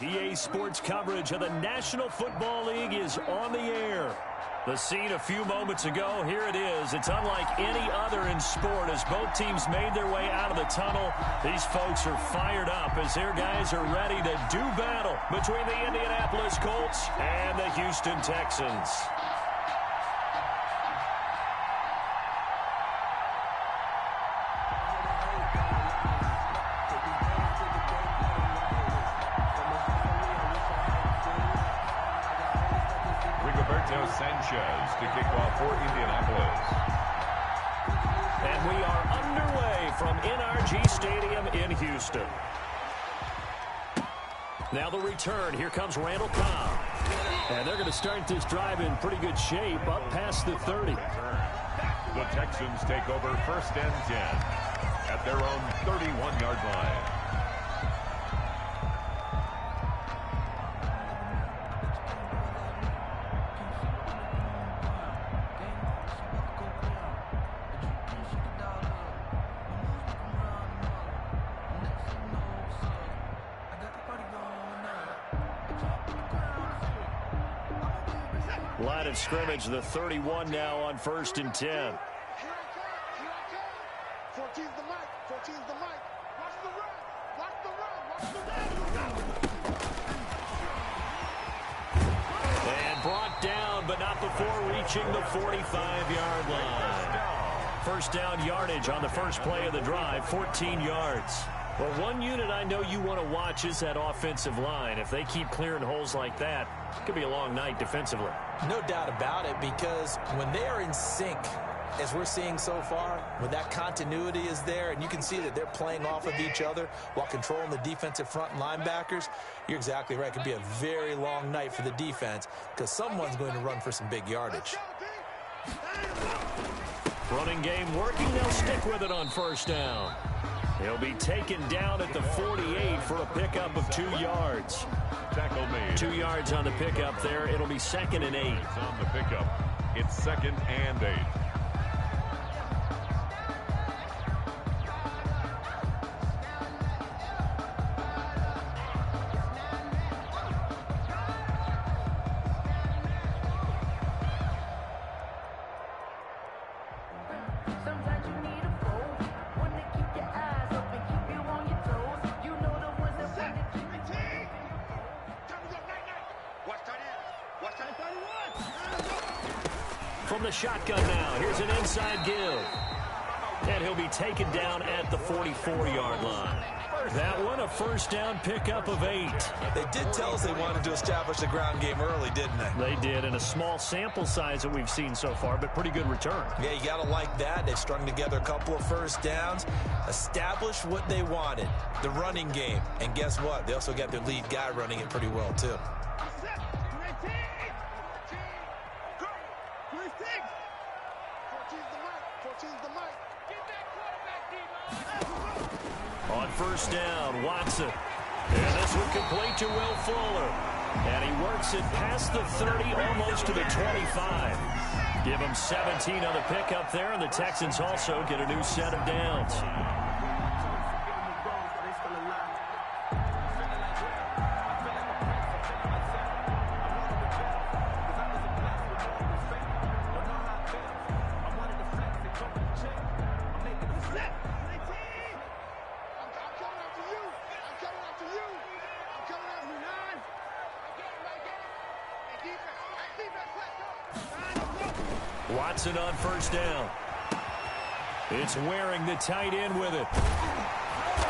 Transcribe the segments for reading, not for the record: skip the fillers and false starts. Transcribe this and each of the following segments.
EA Sports coverage of the National Football League is on the air. The scene a few moments ago, here it is. It's unlike any other in sport as both teams made their way out of the tunnel. These folks are fired up as their guys are ready to do battle between the Indianapolis Colts and the Houston Texans. Sanchez to kick off for Indianapolis. And we are underway from NRG Stadium in Houston. Now the return. Here comes Randall Cobb. And they're going to start this drive in pretty good shape up past the 30. The Texans take over 1st and 10 at their own 31-yard line. Line of scrimmage, the 31 now on 1st and 10. 14's the mic. 14's the mic. Watch the run. Watch the run. Watch the run. And brought down, but not before reaching the 45-yard line. First down yardage on the first play of the drive, 14 yards. Well, one unit I know you want to watch is that offensive line. If they keep clearing holes like that, it could be a long night defensively. No doubt about it, because when they are in sync, as we're seeing so far, when that continuity is there and you can see that they're playing off of each other while controlling the defensive front and linebackers, you're exactly right. It could be a very long night for the defense because someone's going to run for some big yardage. Running game working. They'll stick with it on first down. He'll be taken down at the 48 for a pickup of 2 yards. Tackle made. 2 yards on the pickup there. It'll be 2nd and 8. It's on the pickup. It's 2nd and 8. From the shotgun now, here's an inside give. And he'll be taken down at the 44-yard line. That one, a first down pickup of 8. They did tell us they wanted to establish the ground game early, didn't they? They did, in a small sample size that we've seen so far, but pretty good return. Yeah, you got to like that. They've strung together a couple of first downs, established what they wanted, the running game. And guess what? They also got their lead guy running it pretty well, too. On first down, Watson. And this one complete to Will Fuller. And he works it past the 30, almost to the 25. Give him 17 on the pickup there, and the Texans also get a new set of downs. Watson on first down. It's Waring, the tight end, with it.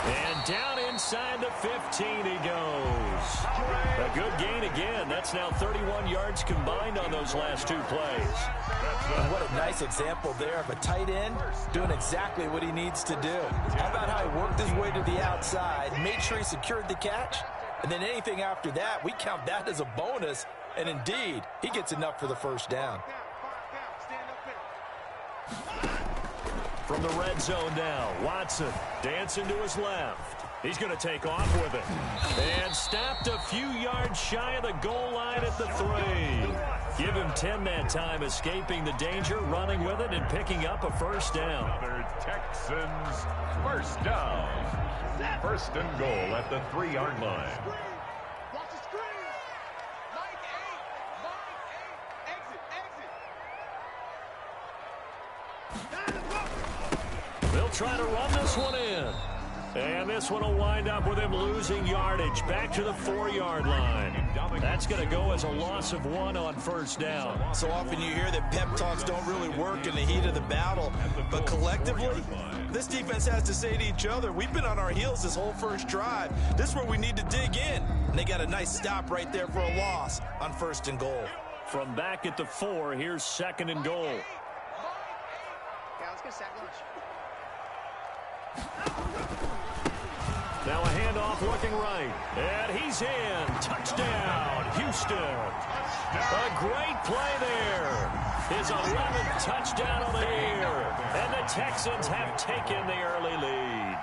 And down inside the 15 he goes. A good gain again. That's now 31 yards combined on those last 2 plays. And what a nice example there of a tight end doing exactly what he needs to do. How about how he worked his way to the outside, made sure he secured the catch, and then anything after that, we count that as a bonus. And indeed, he gets enough for the first down. From the red zone now, Watson dancing to his left. He's going to take off with it. And stopped a few yards shy of the goal line at the 3. Give him 10 that time, escaping the danger, running with it, and picking up a first down. Another Texans first down. First and goal at the 3-yard line. try to run this one in. And this one will wind up with him losing yardage back to the 4-yard line. That's going to go as a loss of 1 on first down. So often you hear that pep talks don't really work in the heat of the battle, but collectively, this defense has to say to each other, we've been on our heels this whole first drive. This is where we need to dig in. And they got a nice stop right there for a loss on 1st and goal. From back at the 4, here's 2nd and goal. Yeah, let's get sack lunch. Now a handoff looking right. And he's in. Touchdown, Houston. A great play there. His 11th touchdown of the year. And the Texans have taken the early lead.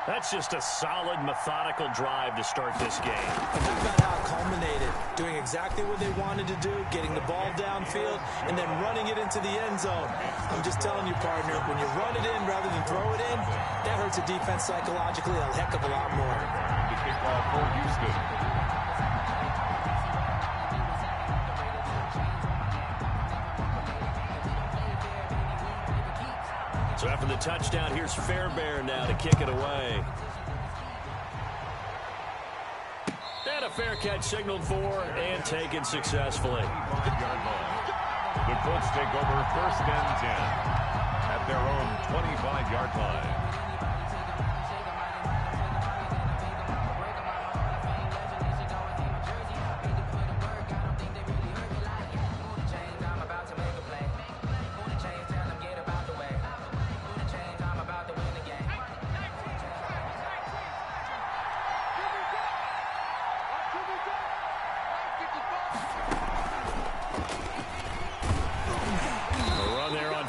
That's just a solid, methodical drive to start this game. And think about how it culminated, doing exactly what they wanted to do, getting the ball downfield, and then running it into the end zone. I'm just telling you, partner, when you run it in rather than throw it in, that hurts a defense psychologically a heck of a lot more. The kickoff for Houston. So after the touchdown, here's Fairbairn now to kick it away. And a fair catch signaled for and taken successfully. 5-yard line. The Colts take over 1st and 10 at their own 25-yard line.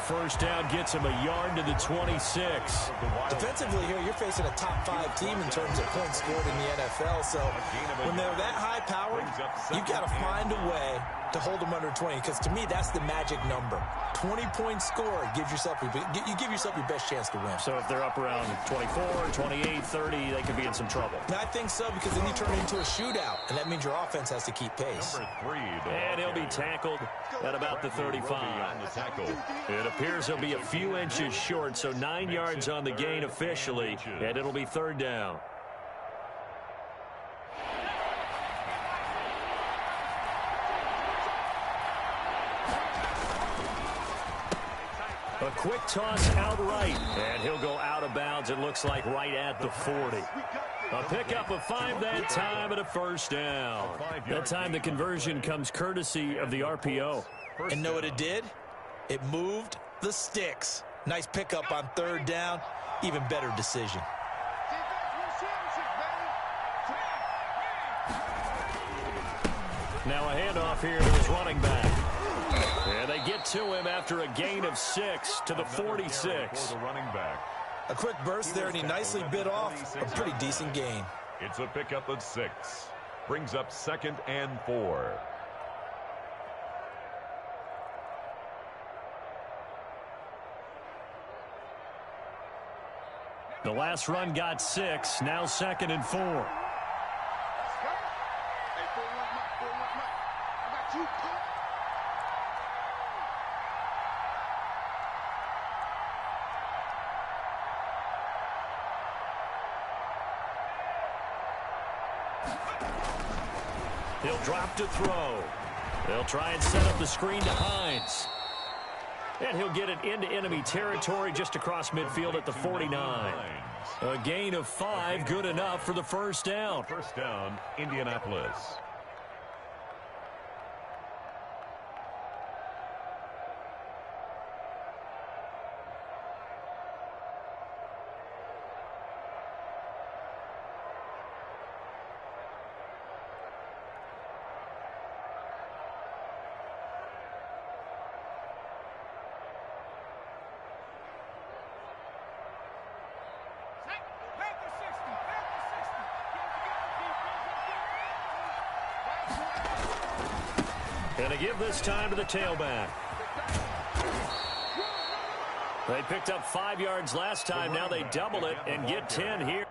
First down gets him a yard to the 26. Defensively here, you're facing a top 5 team in terms of points scored in the NFL. So when they're that high powered, you got to find a way to hold them under 20. Because to me, that's the magic number. 20 points scored gives yourself you give yourself your best chance to win. So if they're up around 24, 28, 30, they could be in some trouble. And I think so, because then you turn it into a shootout, and that means your offense has to keep pace. And he'll be tackled at about the 35. It appears he'll be a few inches short, so 9 yards on the gain officially, and it'll be 3rd down. A quick toss outright, and he'll go out of bounds, it looks like right at the 40. A pickup of 5 that time and a 1st down. That time the conversion comes courtesy of the RPO. And know what it did? It moved the sticks. Nice pickup on 3rd down. Even better decision. Now a handoff here to his running back. And they get to him after a gain of 6 to the 46. A quick burst there, and he nicely bit off a pretty decent gain. It's a pickup of 6. Brings up 2nd and 4. The last run got 6. Now 2nd and 4. He'll drop to throw. They'll try and set up the screen to Hines. And he'll get it into enemy territory just across midfield at the 49. A gain of 5, good enough for the 1st down. 1st down, Indianapolis. And to give this time to the tailback. They picked up 5 yards last time. Now they double it and get 10 here.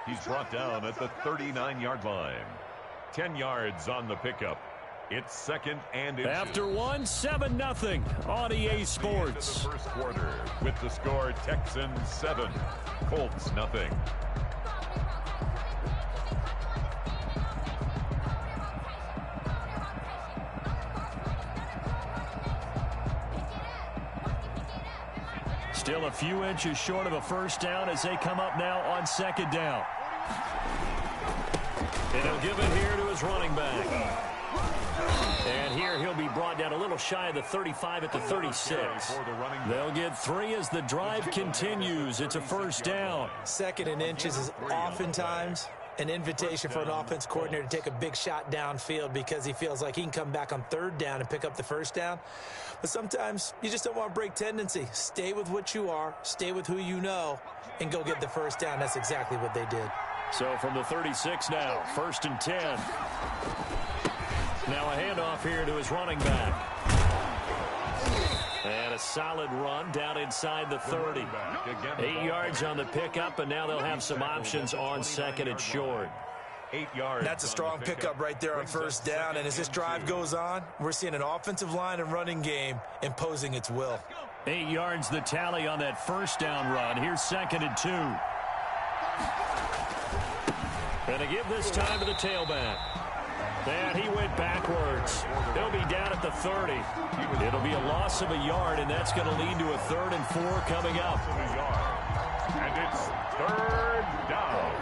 He's brought down at the 39-yard line. 10 yards on the pickup. It's 2nd and inches. After 7-0 on EA Sports. The first quarter with the score Texans 7, Colts 0. Still a few inches short of a first down as they come up now on 2nd down. And he'll give it here to his running back. And here he'll be brought down a little shy of the 35 at the 36. They'll get 3 as the drive continues. It's a first down. 2nd and inches is oftentimes an invitation for an offense coordinator to take a big shot downfield because he feels like he can come back on 3rd down and pick up the first down. But sometimes you just don't want to break tendency. Stay with what you are, stay with who you know, and go get the first down. That's exactly what they did. So from the 36 now, 1st and 10. Now a handoff here to his running back. And a solid run down inside the 30. 8 yards on the pickup, and now they'll have some options on 2nd and short. 8 yards. That's a strong pickup right there on first down. And as this drive goes on, we're seeing an offensive line and running game imposing its will. 8 yards the tally on that first down run. Here's 2nd and 2. And to give this time to the tailback. And he went backwards. He'll be down at the 30. It'll be a loss of a yard, and that's going to lead to a 3rd and 4 coming up. And it's 3rd down.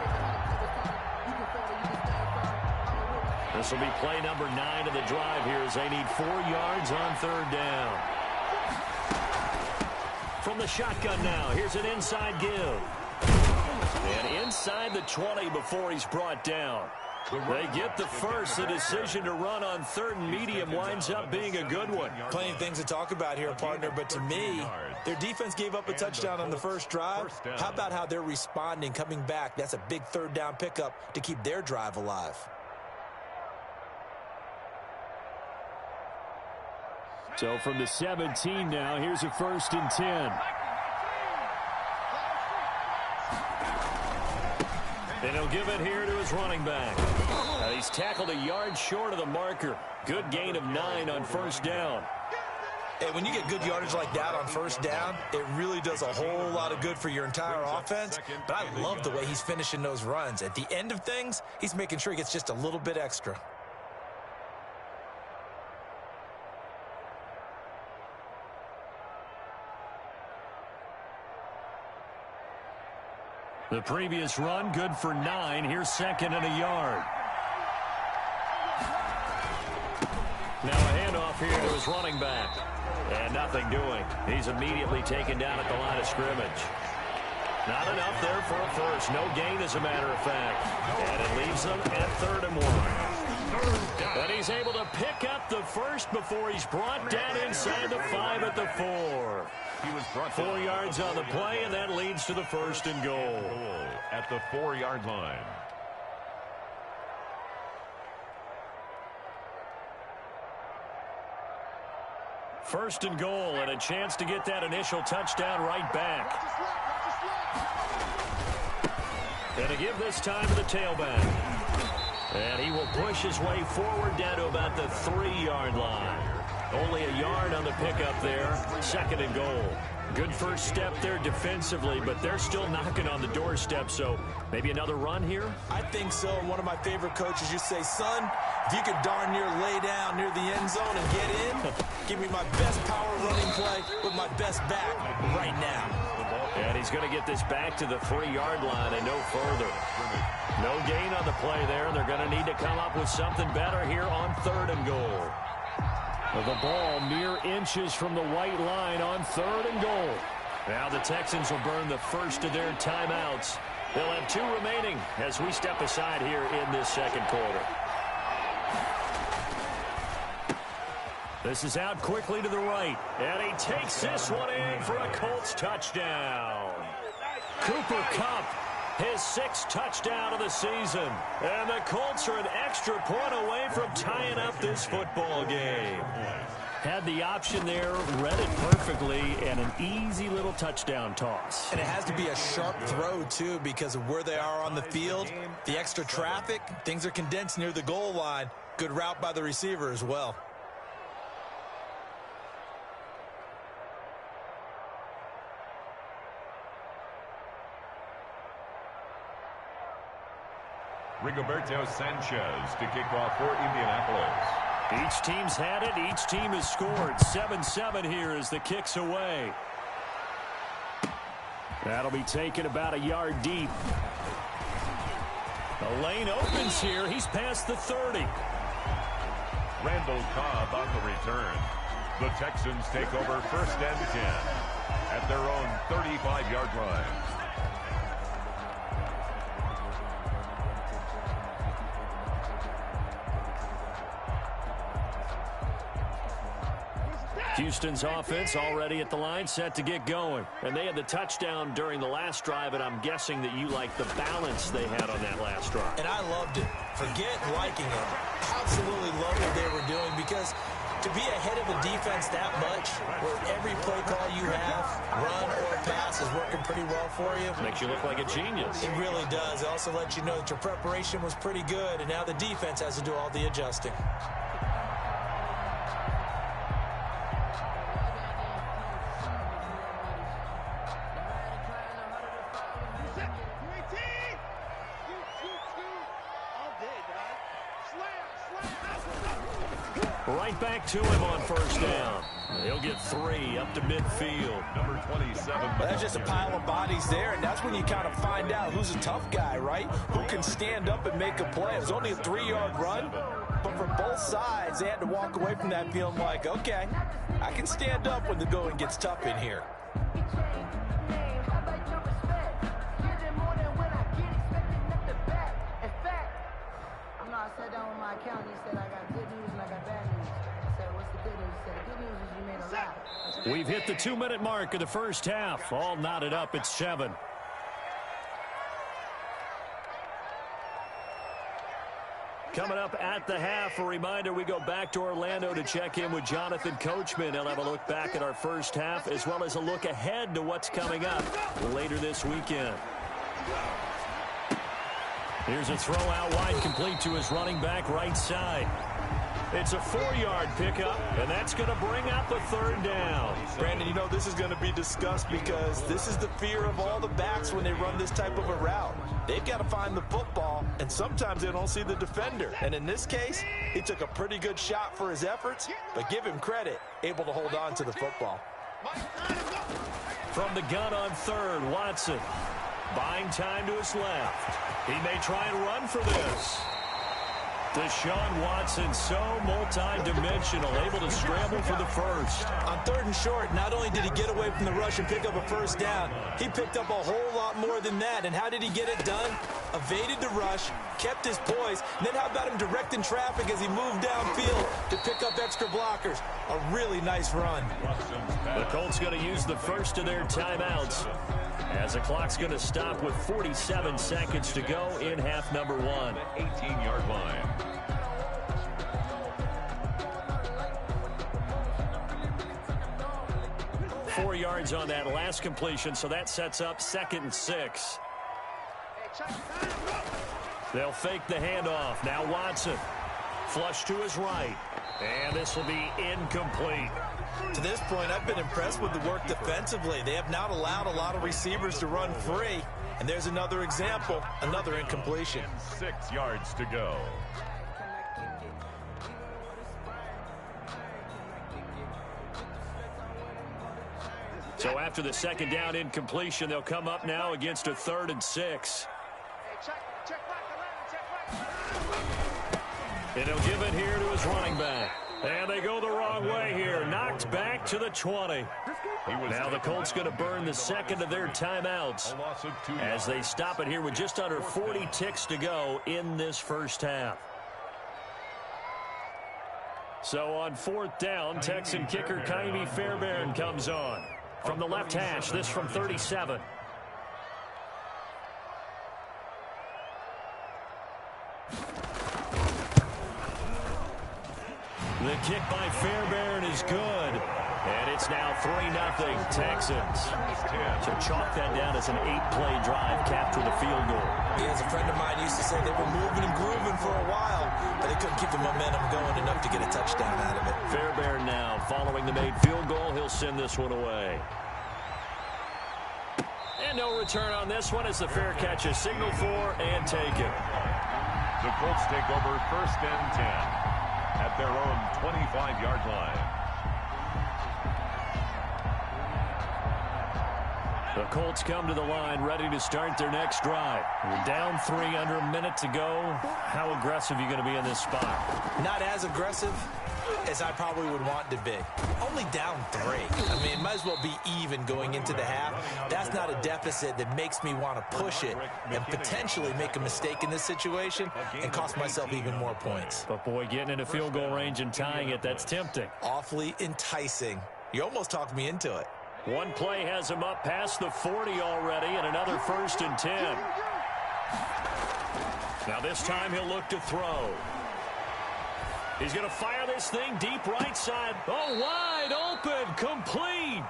This will be play number 9 of the drive here as they need 4 yards on 3rd down. From the shotgun now, here's an inside give. And inside the 20 before he's brought down. They get the first. The decision to run on 3rd and medium winds up being a good one. Plenty of things to talk about here, partner, but to me, their defense gave up a touchdown on the first drive. How about how they're responding, coming back? That's a big 3rd down pickup to keep their drive alive. So from the 17 now, here's a 1st and 10. And he'll give it here to his running back. He's tackled a yard short of the marker. Good gain of 9 on first down. Hey, when you get good yardage like that on first down, it really does a whole lot of good for your entire offense. But I love the way he's finishing those runs. At the end of things, he's making sure he gets just a little bit extra. The previous run, good for 9. Here's 2nd and a yard. Now a handoff here to his running back. And nothing doing. He's immediately taken down at the line of scrimmage. Not enough there for a first. No gain, as a matter of fact. And it leaves them at 3rd and 1. And he's able to pick up the first before he's brought down inside the 5 at the 4. He was brought 4 yards on the play, and that leads to the 1st and goal. At the 4-yard line. First and goal, and a chance to get that initial touchdown right back. And to give this time to the tailback. And he will push his way forward down to about the 3-yard line. Only a yard on the pickup there. 2nd and goal. Good first step there defensively, but they're still knocking on the doorstep, so maybe another run here? I think so. And one of my favorite coaches used to say, son, if you could darn near lay down near the end zone and get in, give me my best power running play with my best back right now. And he's going to get this back to the 3-yard line and no further. No gain on the play there. They're going to need to come up with something better here on 3rd and goal. The ball mere inches from the white line on 3rd and goal. Now the Texans will burn the first of their timeouts. They'll have 2 remaining as we step aside here in this 2nd quarter. This is out quickly to the right. And he takes this one in for a Colts touchdown. Cooper Kupp, his 6th touchdown of the season. And the Colts are an extra point away from tying up this football game. Had the option there, read it perfectly, and an easy little touchdown toss. And it has to be a sharp throw, too, because of where they are on the field. The extra traffic, things are condensed near the goal line. Good route by the receiver as well. Rigoberto Sanchez to kick off for Indianapolis. Each team's had it. Each team has scored. 7-7 here as the kick's away. That'll be taken about a yard deep. The lane opens here. He's past the 30. Randall Cobb on the return. The Texans take over 1st and 10 at their own 35-yard line. Houston's offense already at the line, set to get going. And they had the touchdown during the last drive, and I'm guessing that you like the balance they had on that last drive. And I loved it. Forget liking it. Absolutely love what they were doing, because to be ahead of a defense that much, where every play call you have, run or pass, is working pretty well for you. Makes you look like a genius. It really does. It also lets you know that your preparation was pretty good, and now the defense has to do all the adjusting. Right back to him on 1st down. He'll get 3 up to midfield. Number 27. That's just a pile of bodies there, and that's when you kind of find out who's a tough guy, right? Who can stand up and make a play. It was only a 3-yard run, but for both sides, they had to walk away from that feeling like, okay, I can stand up when the going gets tough in here. I sat down with my accountant. He said, I got good news and I got bad news. I said, what's the good news? He said, the good news is you made a lot. We've hit the 2-minute mark of the first half. All knotted up at 7. Coming up at the half, a reminder, we go back to Orlando to check in with Jonathan Coachman. He'll have a look back at our first half, as well as a look ahead to what's coming up later this weekend. Here's a throw out wide, complete to his running back right side. It's a 4-yard pickup, and that's going to bring up a 3rd down. Brandon, you know this is going to be discussed because this is the fear of all the backs when they run this type of a route. They've got to find the football, and sometimes they don't see the defender. And in this case, he took a pretty good shot for his efforts, but give him credit, able to hold on to the football. From the gun on 3rd, Watson buying time to his left. He may try and run for this. Deshaun Watson, so multi-dimensional, able to scramble for the first. On 3rd and short, not only did he get away from the rush and pick up a 1st down, he picked up a whole lot more than that. And how did he get it done? Evaded the rush, kept his poise, and then how about him directing traffic as he moved downfield to pick up extra blockers? A really nice run. The Colts going to use the first of their timeouts, as the clock's going to stop with 47 seconds to go in half number 1. 18-yard line. Four yards on that last completion, so that sets up 2nd and 6. They'll fake the handoff. Now Watson, flush to his right, and this will be incomplete. To this point, I've been impressed with the work defensively. They have not allowed a lot of receivers to run free. And there's another example, another incompletion. 6 yards to go. So after the 2nd down incompletion, they'll come up now against a 3rd and 6. And he'll give it here to his running back. And they go the wrong way here. Knocked back to the 20. Now the Colts going to burn the 2nd of their timeouts as they stop it here with just under 40 ticks to go in this first half. So on 4th down, Texan kicker Kaimi Fairbairn comes on. From the left hash, this from 37. The kick by Fairbairn is good. And it's now 3-0 Texans. So chalk that down as an 8-play drive, capture the field goal. As a friend of mine used to say, they were moving and grooving for a while, but they couldn't keep the momentum going enough to get a touchdown out of it. Fairbairn now following the made field goal. He'll send this one away. And no return on this one as the fair catch is signaled for and taken. The Colts take over 1st and 10 at their own 25-yard line. The Colts come to the line ready to start their next drive. We're down 3 under a minute to go. How aggressive are you going to be in this spot? Not as aggressive as I probably would want to be. Only down 3. I mean, it might as well be even going into the half. That's not a deficit that makes me want to push it and potentially make a mistake in this situation and cost myself even more points. But, boy, getting into field goal range and tying it, that's tempting. Awfully enticing. You almost talked me into it. One play has him up past the 40 already, and another 1st and 10. Now this time he'll look to throw. He's going to fire this thing deep right side. Oh, wide open, complete.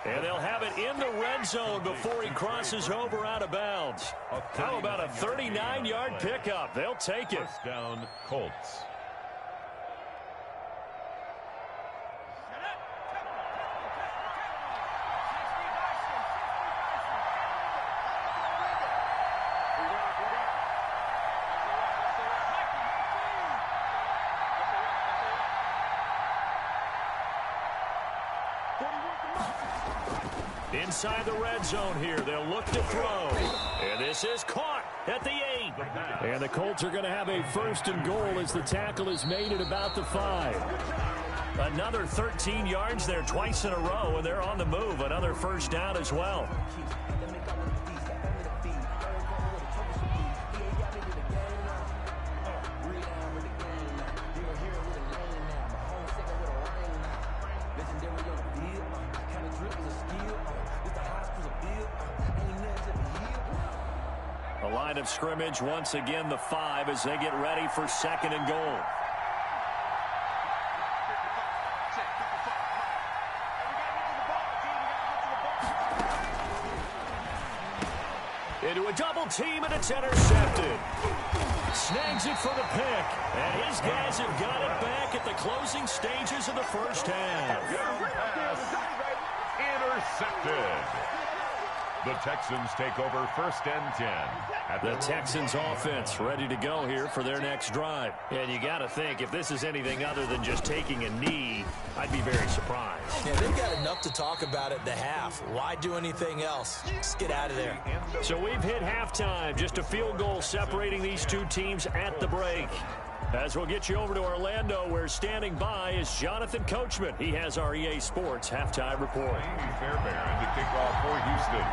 And they'll have it in the red zone before he crosses over out of bounds. How about a 39-yard pickup? They'll take it. First down, Colts. Inside the red zone here, they'll look to throw. And this is caught at the 8. And the Colts are going to have a 1st and goal as the tackle is made at about the 5. Another 13 yards there twice in a row, and they're on the move. Another 1st down as well. Line of scrimmage once again the 5 as they get ready for 2nd and goal. Into a double team and it's intercepted. Snags it for the pick, and his guys have got it back at the closing stages of the 1st half. Intercepted. The Texans take over 1st and 10. The Texans offense ready to go here for their next drive. And you got to think, if this is anything other than just taking a knee, I'd be very surprised. Yeah, they've got enough to talk about at the half. Why do anything else? Just get out of there. So we've hit halftime. Just a field goal separating these two teams at the break. As we'll get you over to Orlando, where standing by is Jonathan Coachman. He has our EA Sports halftime report. Amy Fairbairn to kick off for Houston.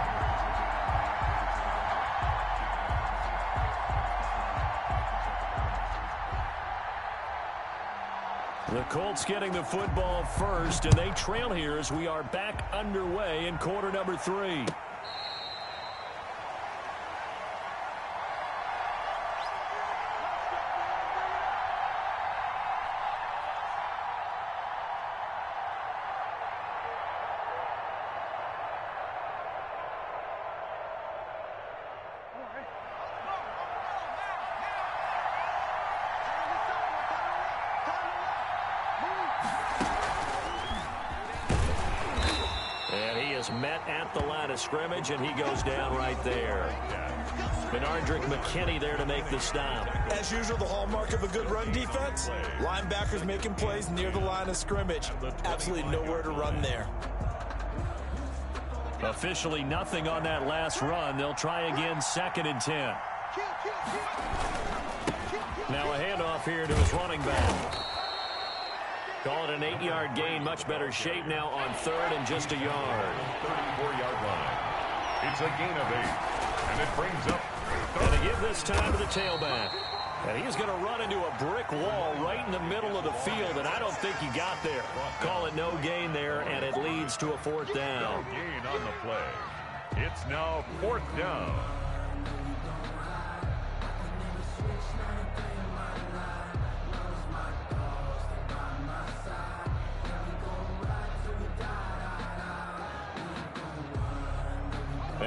The Colts getting the football first, and they trail here as we are back underway in quarter number 3. Met at the line of scrimmage, and he goes down right there. Benardrick McKinney there to make the stop. As usual, the hallmark of a good run defense, linebackers making plays near the line of scrimmage. Absolutely nowhere to run there. Officially nothing on that last run. They'll try again 2nd and 10. Now a handoff here to his running back. Call it an 8-yard gain. Much better shape now on 3rd and just a yard. 34-yard line. It's a gain of 8. And it brings up. And to give this time to the tailback. And he's going to run into a brick wall right in the middle of the field, and I don't think he got there. Call it no gain there, and it leads to a 4th down. No gain on the play. It's now 4th down.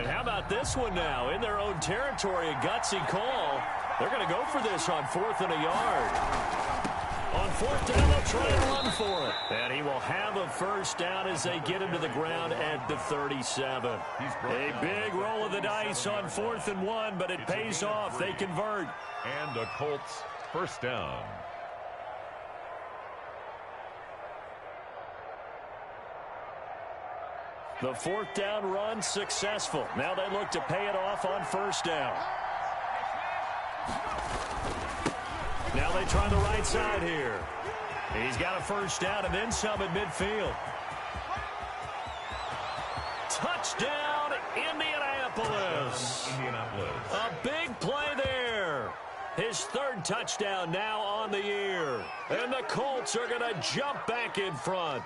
And how about this one now? In their own territory, a gutsy call. They're going to go for this on 4th and a yard. On 4th down, they'll try and run for it. And he will have a first down as they get him to the ground at the 37. A big roll of the dice on 4th and 1, but it pays off. They convert. And the Colts first down. The 4th down run successful. Now they look to pay it off on 1st down. Now they try the right side here. He's got a first down and then some at midfield. Touchdown, Indianapolis. A big play there. His 3rd touchdown now on the year. And the Colts are going to jump back in front.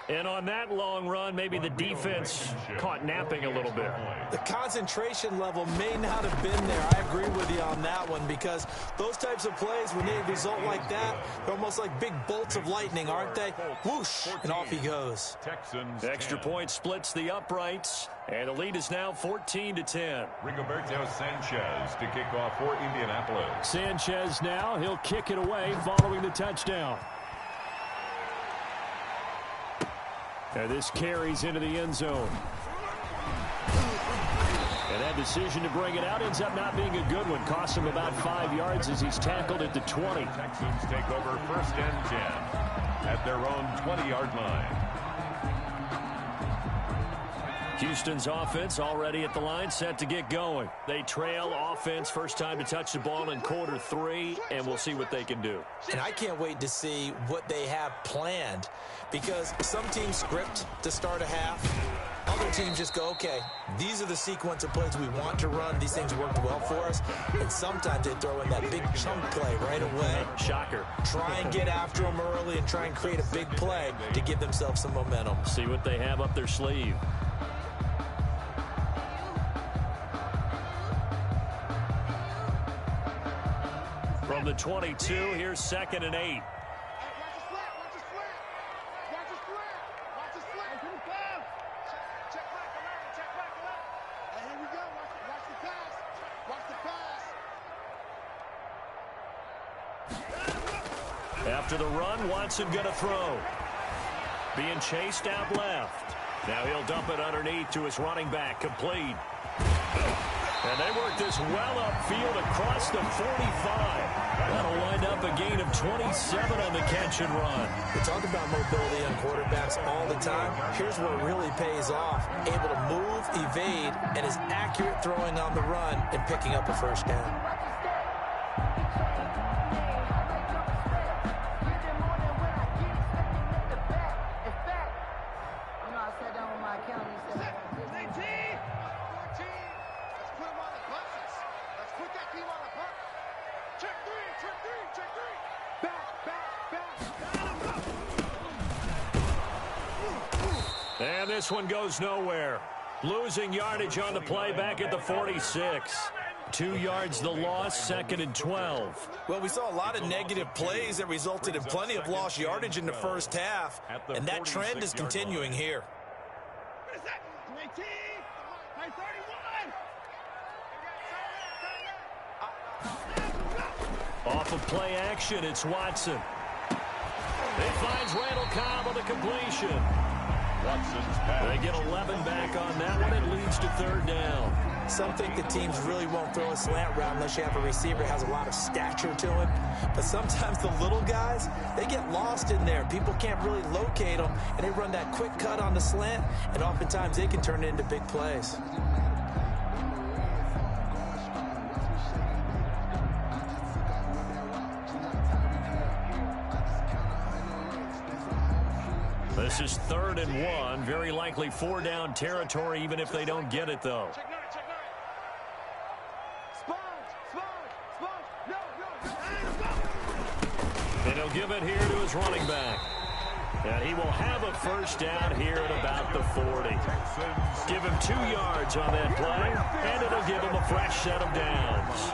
And on that long run, maybe the defense caught napping a little bit. The concentration level may not have been there. I agree with you on that one, because those types of plays, when they result like that, they're almost like big bolts of lightning, aren't they? Whoosh, and off he goes. Extra point splits the uprights, and the lead is now 14-10. Rigoberto Sanchez to kick off for Indianapolis. Sanchez now, he'll kick it away following the touchdown. And this carries into the end zone. And that decision to bring it out ends up not being a good one. Costs him about 5 yards as he's tackled at the 20. Texans take over 1st and 10 at their own 20-yard line. Houston's offense already at the line, set to get going. They trail offense, first time to touch the ball in quarter 3, and we'll see what they can do. And I can't wait to see what they have planned, because some teams script to start a half. Other teams just go, okay, these are the sequence of plays we want to run. These things worked well for us. And sometimes they throw in that big chunk play right away. Shocker. Try and get after them early and try and create a big play to give themselves some momentum. See what they have up their sleeve. From the 22, here's 2nd and 8. After the run, Watson going to throw. Being chased out left. Now he'll dump it underneath to his running back, complete. And they work this well upfield across the 45. That'll wind up a gain of 27 on the catch and run. We talk about mobility on quarterbacks all the time. Here's where it really pays off. Able to move, evade, and is accurate throwing on the run and picking up a first down. And this one goes nowhere. Losing yardage on the play back at the 46. 2 yards the loss, 2nd and 12. Well, we saw a lot of negative plays that resulted in plenty of lost yardage in the first half, and that trend is continuing here. Off of play action, it's Watson. It finds Randall Cobb on the completion. Watson's pass. They get 11 back on that one. It leads to 3rd down. Some think the teams really won't throw a slant route unless you have a receiver that has a lot of stature to him. But sometimes the little guys, they get lost in there. People can't really locate them, and they run that quick cut on the slant, and oftentimes they can turn it into big plays. This is 3rd and 1. Very likely 4-down territory, even if they don't get it, though. And he'll give it here to his running back. And he will have a first down here at about the 40. Give him 2 yards on that play, and it'll give him a fresh set of downs.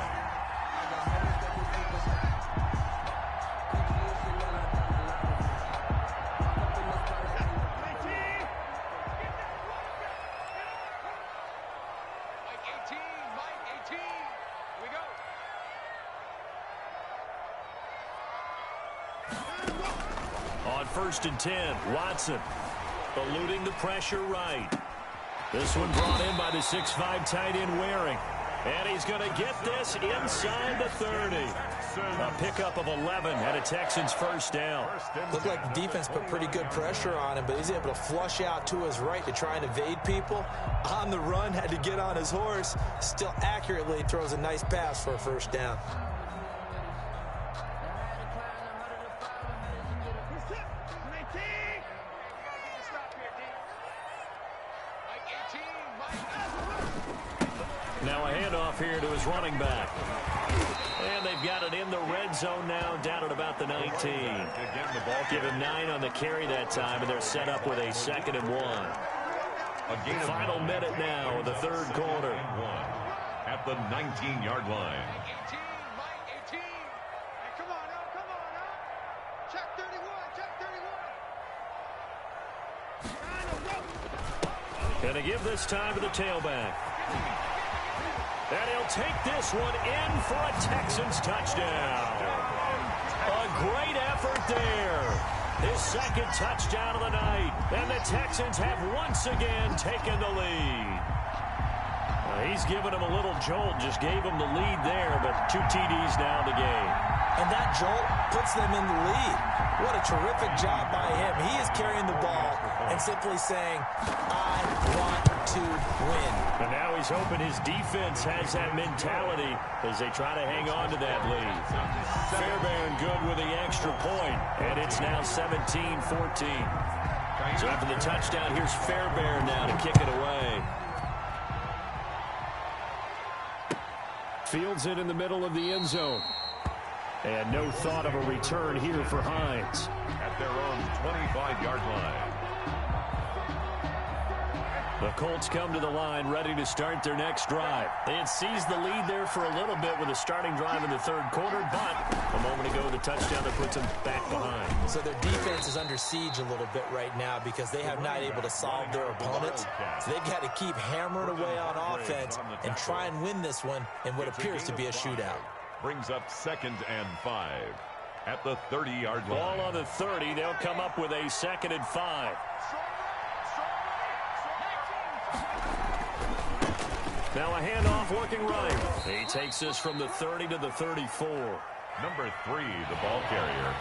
On 1st and 10, Watson eluding the pressure right. This one brought in by the 6'5" tight end Waring. And he's going to get this inside the 30. A pickup of 11 and a Texans first down. Looked like the defense put pretty good pressure on him, but he's able to flush out to his right to try and evade people. On the run, had to get on his horse. Still accurately throws a nice pass for a first down. Now a handoff here to his running back. And they've got it in the red zone now, down at about the 19. Give him 9 on the carry that time, and they're set up with a 2nd and 1. Final minute now of the third quarter. At the 19-yard line. Come on now. Check 31. Going to give this time to the tailback. And he'll take this one in for a Texans touchdown. A great effort there. His 2nd touchdown of the night. And the Texans have once again taken the lead. He's given him a little jolt, just gave him the lead there, but 2 TDs now in the game. And that jolt puts them in the lead. What a terrific job by him. He is carrying the ball and simply saying, I want to win. And now he's hoping his defense has that mentality as they try to hang on to that lead. Fairbairn good with the extra point, and it's now 17-14. So after the touchdown, here's Fairbairn now to kick it away. Fields it in the middle of the end zone. And no thought of a return here for Hines. At their own 25-yard line. The Colts come to the line ready to start their next drive. They had seized the lead there for a little bit with a starting drive in the third quarter, but a moment ago the touchdown that puts them back behind. So their defense is under siege a little bit right now because they have not able to solve their opponents. So they've got to keep hammering away on offense and try and win this one in what appears to be a shootout. Brings up 2nd and 5 at the 30-yard line. Ball on the 30. They'll come up with a 2nd and 5. Now a handoff working right. He takes this from the 30 to the 34. Number 3, the ball carrier.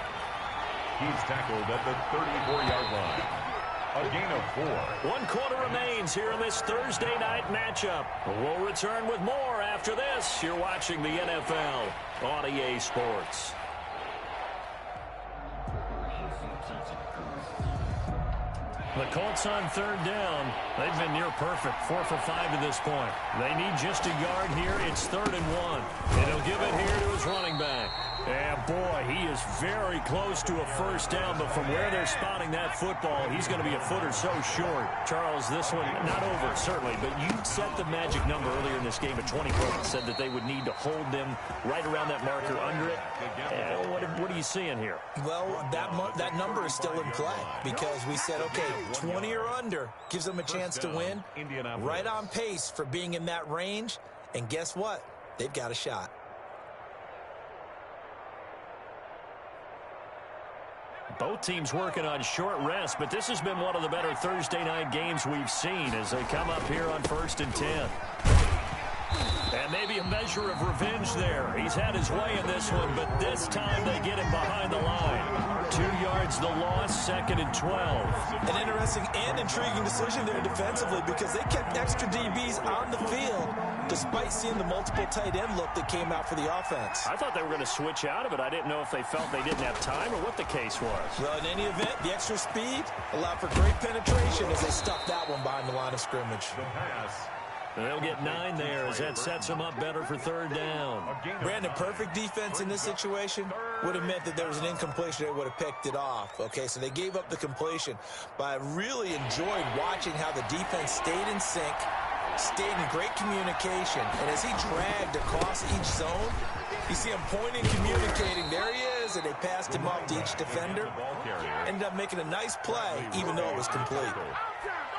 He's tackled at the 34-yard line. A gain of 4. 1 quarter remains here in this Thursday night matchup. We'll return with more after this. You're watching the NFL on EA Sports. The Colts on 3rd down. They've been near perfect, 4 for 5 to this point. They need just a yard here. It's 3rd and 1. And he'll give it here to his running back. And boy, he is very close to a first down, but from where they're spotting that football, he's going to be a foot or so short. Charles, this one, not over, certainly, but you set the magic number earlier in this game at 20 points, said that they would need to hold them right around that marker under it. What are you seeing here? Well, that number is still in play because we said, okay, 20 or under gives them a chance to win. Right on pace for being in that range. And guess what? They've got a shot. Both teams working on short rest, but this has been one of the better Thursday night games we've seen as they come up here on 1st and 10. And maybe a measure of revenge there. He's had his way in this one, but this time they get him behind the line. 2 yards the loss, 2nd and 12. An interesting and intriguing decision there defensively because they kept extra DBs on the field despite seeing the multiple tight end look that came out for the offense. I thought they were going to switch out of it. I didn't know if they felt they didn't have time or what the case was. Well, in any event, the extra speed allowed for great penetration as they stuffed that one behind the line of scrimmage. The pass. They'll get 9 there as that sets them up better for 3rd down. Brandon, perfect defense in this situation would have meant that there was an incompletion. They would have picked it off. Okay, so they gave up the completion. But I really enjoyed watching how the defense stayed in sync, stayed in great communication. And as he dragged across each zone, you see him pointing, communicating. There he is, and they passed him off to each defender. Ended up making a nice play, even though it was complete.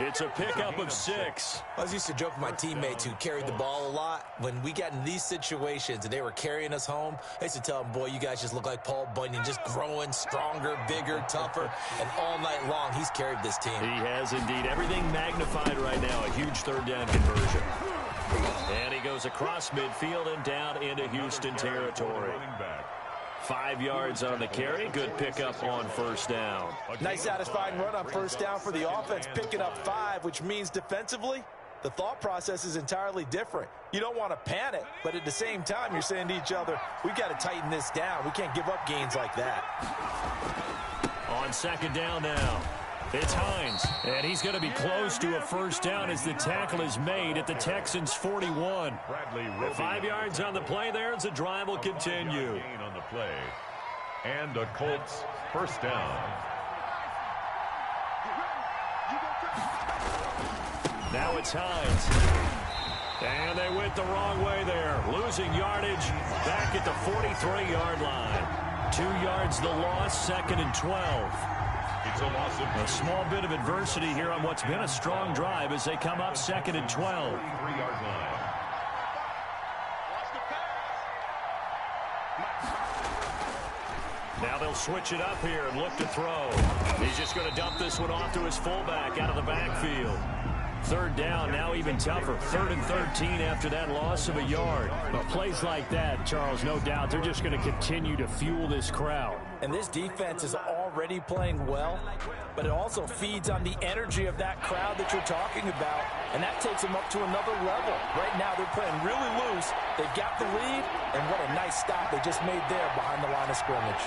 It's a pickup of 6. I was used to joke with my teammates who carried the ball a lot. When we got in these situations and they were carrying us home, I used to tell them, boy, you guys just look like Paul Bunyan, just growing stronger, bigger, tougher, and all night long he's carried this team. He has indeed. Everything magnified right now. A huge third down conversion. And he goes across midfield and down into Houston territory. 5 yards on the carry. Good pickup on first down. Nice satisfying run on first down for the offense, picking up 5, which means defensively, the thought process is entirely different. You don't want to panic, but at the same time, you're saying to each other, we've got to tighten this down. We can't give up gains like that. On second down now, it's Hines, and he's going to be close to a first down as the tackle is made at the Texans' 41. 5 yards on the play there as the drive will continue. Gain on the play, and a Colts first down. Now it's Hines. And they went the wrong way there. Losing yardage back at the 43-yard line. 2 yards the loss, second and 12. It's a loss of a small bit of adversity here on what's been a strong drive as they come up second and 12. 3-yard line. Now they'll switch it up here and look to throw. He's just going to dump this one off to his fullback out of the backfield. Third down, now even tougher. 3rd and 13 after that loss of a yard. But plays like that, Charles, no doubt, they're just going to continue to fuel this crowd. And this defense is already playing well, but it also feeds on the energy of that crowd that you're talking about, and that takes them up to another level. Right now, they're playing really loose. They've got the lead, and what a nice stop they just made there behind the line of scrimmage.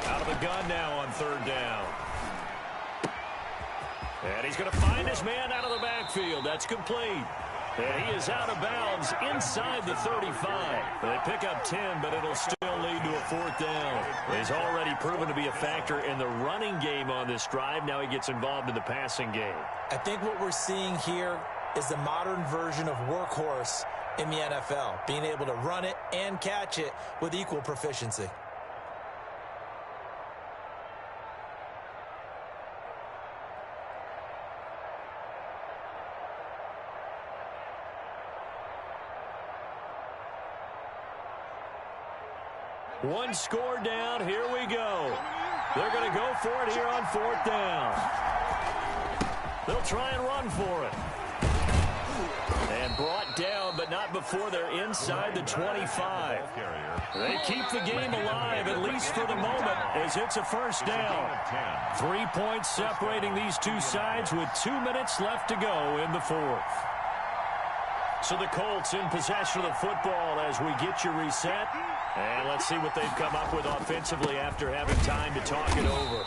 Out of the gun now on third down. And he's going to find his man out of the backfield. That's complete. And he is out of bounds inside the 35. They pick up 10, but it'll still lead to a fourth down. He's already proven to be a factor in the running game on this drive. Now he gets involved in the passing game. I think what we're seeing here is the modern version of workhorse in the NFL, being able to run it and catch it with equal proficiency. One score down. Here we go. They're going to go for it here on fourth down. They'll try and run for it. And brought down, but not before they're inside the 25. They keep the game alive, at least for the moment, as it's a first down. 3 points separating these two sides with 2 minutes left to go in the fourth. So the Colts in possession of the football as we get you reset. And let's see what they've come up with offensively after having time to talk it over.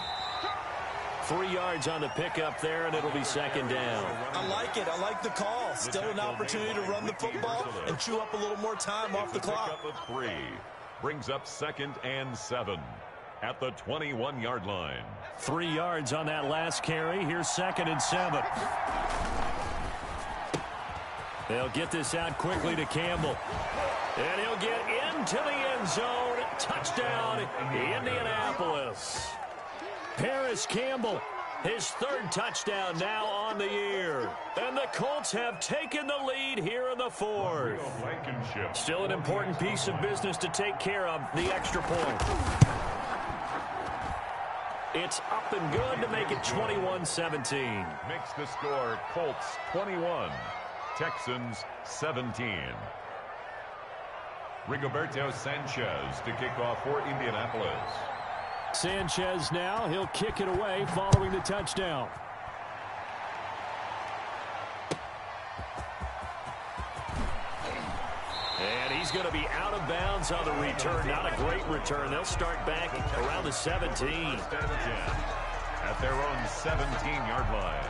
3 yards on the pickup there, and it'll be second down. I like it. I like the call. Still an opportunity to run the football and chew up a little more time off the clock. Pickup of 3 brings up 2nd and 7 at the 21-yard line. 3 yards on that last carry. Here's 2nd and 7. They'll get this out quickly to Campbell. And he'll get into the end zone. Touchdown, Indianapolis. Paris Campbell, his 3rd touchdown now on the year. And the Colts have taken the lead here in the 4th. Still an important piece of business to take care of, the extra point. It's up and good to make it 21-17. Makes the score Colts 21, Texans 17. Rigoberto Sanchez to kick off for Indianapolis. Sanchez now, he'll kick it away following the touchdown. And he's going to be out of bounds on the return. Not a great return. They'll start back around the 17. At their own 17-yard line.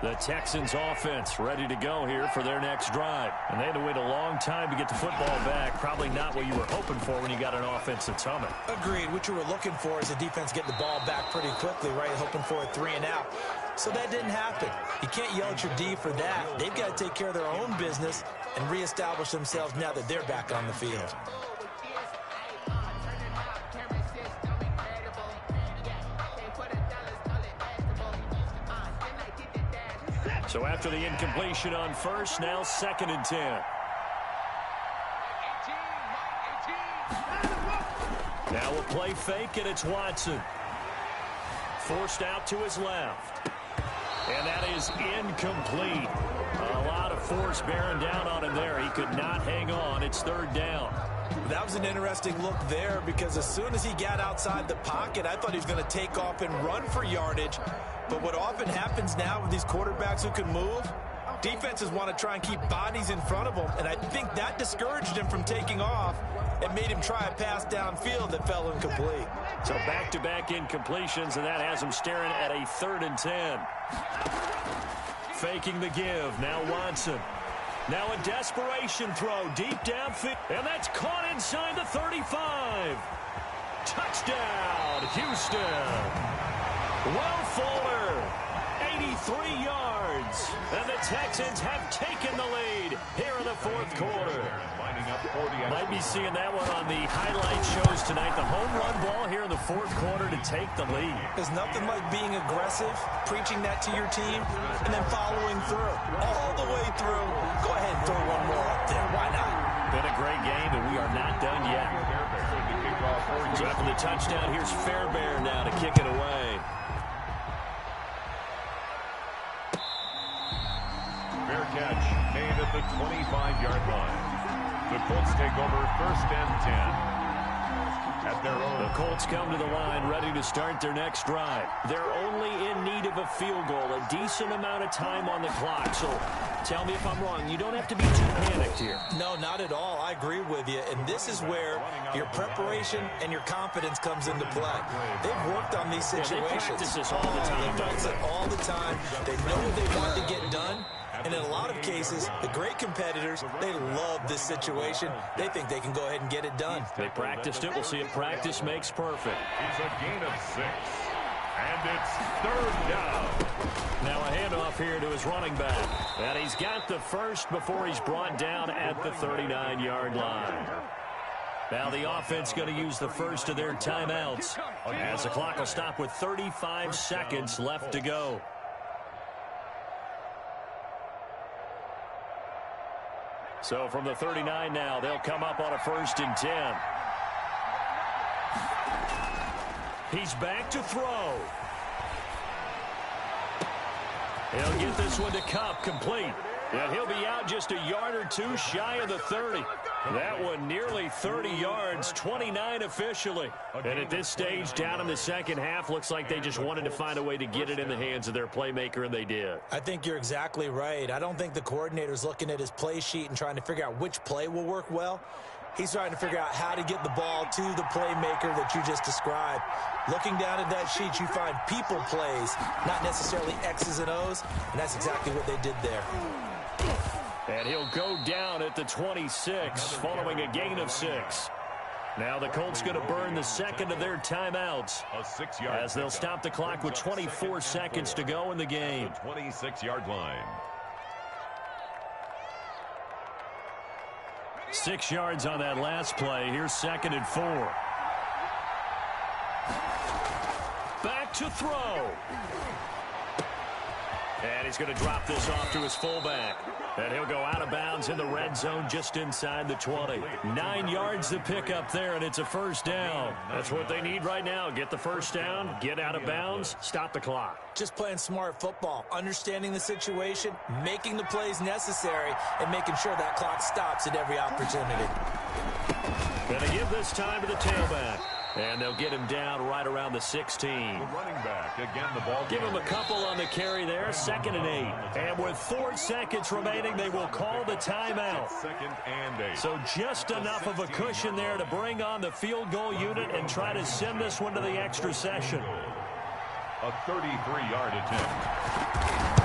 The Texans offense ready to go here for their next drive. And they had to wait a long time to get the football back. Probably not what you were hoping for when you got an offense that's humming. Agreed. What you were looking for is the defense getting the ball back pretty quickly, right? Hoping for a 3 and out. So that didn't happen. You can't yell at your D for that. They've got to take care of their own business and reestablish themselves now that they're back on the field. So after the incompletion on first, now 2nd and 10. Now a play fake, and it's Watson. Forced out to his left. And that is incomplete. A lot of force bearing down on him there. He could not hang on. It's 3rd down. That was an interesting look there because as soon as he got outside the pocket, I thought he was going to take off and run for yardage. But what often happens now with these quarterbacks who can move, defenses want to try and keep bodies in front of them. And I think that discouraged him from taking off and made him try a pass downfield that fell incomplete. So back-to-back incompletions, and that has him staring at a 3rd and 10. Faking the give. Now Watson. Now a desperation throw deep downfield. And that's caught inside the 35. Touchdown, Houston. Will Fuller, 83 yards. And the Texans have taken the lead here in the 4th quarter. Might be seeing that one on the highlight shows tonight. The home run ball here in the 4th quarter to take the lead. There's nothing like being aggressive, preaching that to your team, and then following through. All the way through. Go ahead and throw one more up there. Why not? Been a great game, and we are not done yet. So after the touchdown, here's Fairbairn now to kick it away. Fair catch made at the 25-yard line. The Colts take over 1st and 10. At their own. The Colts come to the line ready to start their next drive. They're only in need of a field goal, a decent amount of time on the clock. So tell me if I'm wrong. You don't have to be too panicked here. No, not at all. I agree with you. And this is where your preparation and your confidence comes into play. They've worked on these situations. They practice this all the time. They practice it all the time. They know what they want to get done. And in a lot of cases, the great competitors, they love this situation. They think they can go ahead and get it done. They practiced it. We'll see if practice makes perfect. It's a gain of 6. And it's 3rd down. Now a handoff here to his running back. And he's got the first before he's brought down at the 39-yard line. Now the offense going to use the first of their timeouts as the clock will stop with 35 seconds left to go. So from the 39 now, they'll come up on a 1st and 10. He's back to throw. He'll get this one to Kupp, complete. And he'll be out just a yard or two shy of the 30. That one nearly 30 yards, 29 officially. And at this stage, down in the second half, looks like they just wanted to find a way to get it in the hands of their playmaker, and they did. I think you're exactly right. I don't think the coordinator's looking at his play sheet and trying to figure out which play will work well. He's trying to figure out how to get the ball to the playmaker that you just described. Looking down at that sheet, you find people plays, not necessarily X's and O's, and that's exactly what they did there. And he'll go down at the 26 following a gain of 6. Now the Colts going to burn the second of their timeouts as they'll stop the clock with 24 seconds to go in the game. 26-yard line. 6 yards on that last play. Here's 2nd and 4. Back to throw. And he's going to drop this off to his fullback. And he'll go out of bounds in the red zone just inside the 20. 9 yards to pick up there, and it's a 1st down. That's what they need right now. Get the 1st down, get out of bounds, stop the clock. Just playing smart football, understanding the situation, making the plays necessary, and making sure that clock stops at every opportunity. Going to give this time to the tailback. And they'll get him down right around the 16. The running back, again, the ball. Give him a couple on the carry there, 2nd and 8. And with 4 seconds remaining, they will call the timeout. 2nd and 8. So just enough of a cushion there to bring on the field goal unit and try to send this one to the extra session. A 33-yard attempt.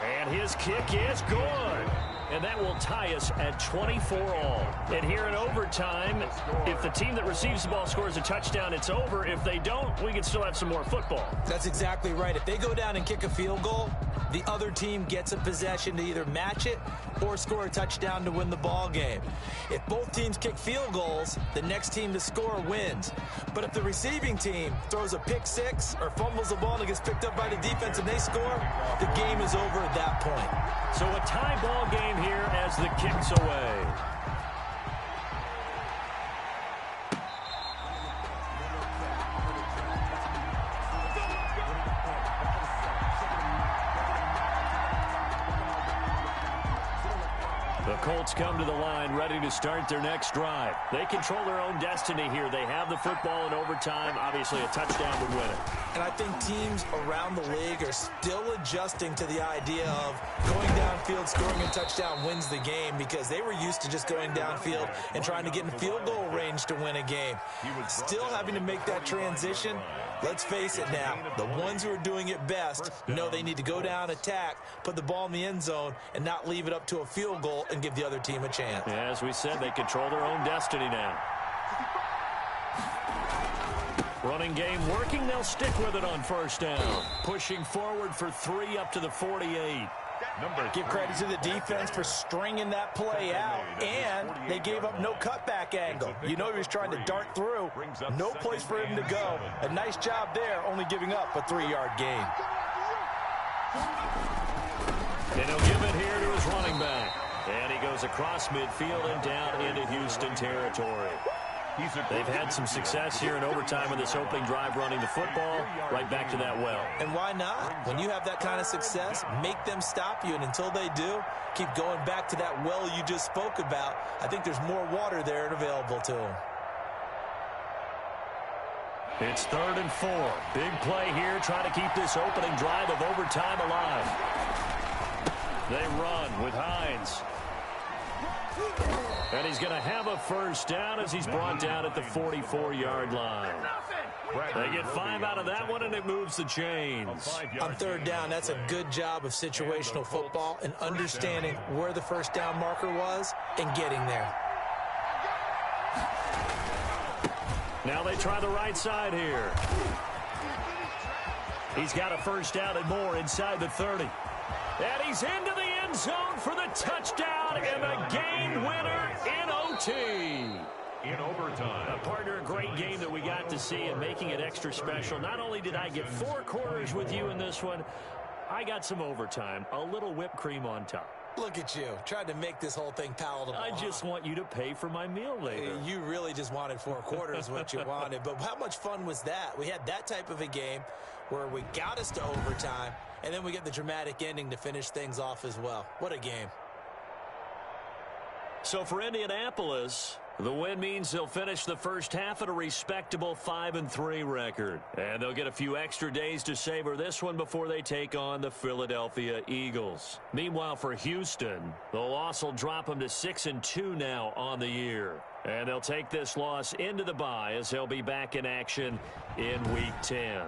And his kick is good. And that will tie us at 24 all. And here in overtime, if the team that receives the ball scores a touchdown, it's over. If they don't, we can still have some more football. That's exactly right. If they go down and kick a field goal, the other team gets a possession to either match it or score a touchdown to win the ball game. If both teams kick field goals, the next team to score wins. But if the receiving team throws a pick six or fumbles the ball and it gets picked up by the defense and they score, the game is over at that point. So a tie ball game here as the kick's away. The Colts come to the line ready to start their next drive. They control their own destiny here. They have the football in overtime. Obviously, a touchdown would win it. And I think teams around the league are still adjusting to the idea of going downfield, scoring a touchdown wins the game, because they were used to just going downfield and trying to get in field goal range to win a game. Still having to make that transition. Let's face it now, the ones who are doing it best know they need to go down, attack, put the ball in the end zone, and not leave it up to a field goal and give the other team a chance. Yeah, as we said, they control their own destiny now. Running game working, they'll stick with it on first down. Pushing forward for 3 up to the 48. Give credit to the defense for stringing that play out, and they gave up no cutback angle. You know he was trying to dart through. No place for him to go. A nice job there, only giving up a 3-yard gain. And he'll give it here to his running back. And he goes across midfield and down into Houston territory. They've had some success here in overtime in this opening drive running the football right back to that well. And why not? When you have that kind of success, make them stop you, and until they do, keep going back to that well you just spoke about. I think there's more water there and available to them. It's 3rd and 4. Big play here, trying to keep this opening drive of overtime alive. They run with Hines. And he's going to have a first down as he's brought down at the 44-yard line. They get 5 out of that one, and it moves the chains. On 3rd down, that's a good job of situational football and understanding where the first down marker was and getting there. Now they try the right side here. He's got a first down and more inside the 30. And he's into the end zone for the touchdown and the game winner in OT. In overtime. Partner, a great game that we got to see and making it extra special. Not only did I get 4 quarters with you in this one, I got some overtime, a little whipped cream on top. Look at you, tried to make this whole thing palatable. I just want you to pay for my meal later. You really just wanted 4 quarters what you wanted, but how much fun was that? We had that type of a game where we got us to overtime, and then we get the dramatic ending to finish things off as well. What a game. So for Indianapolis, the win means they'll finish the first half at a respectable 5-3 record. And they'll get a few extra days to savor this one before they take on the Philadelphia Eagles. Meanwhile, for Houston, the loss will drop them to 6-2 now on the year. And they'll take this loss into the bye as they'll be back in action in Week 10.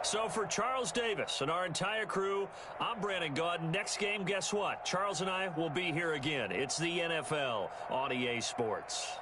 So for Charles Davis and our entire crew, I'm Brandon Gaudin. Next game, guess what? Charles and I will be here again. It's the NFL on EA Sports.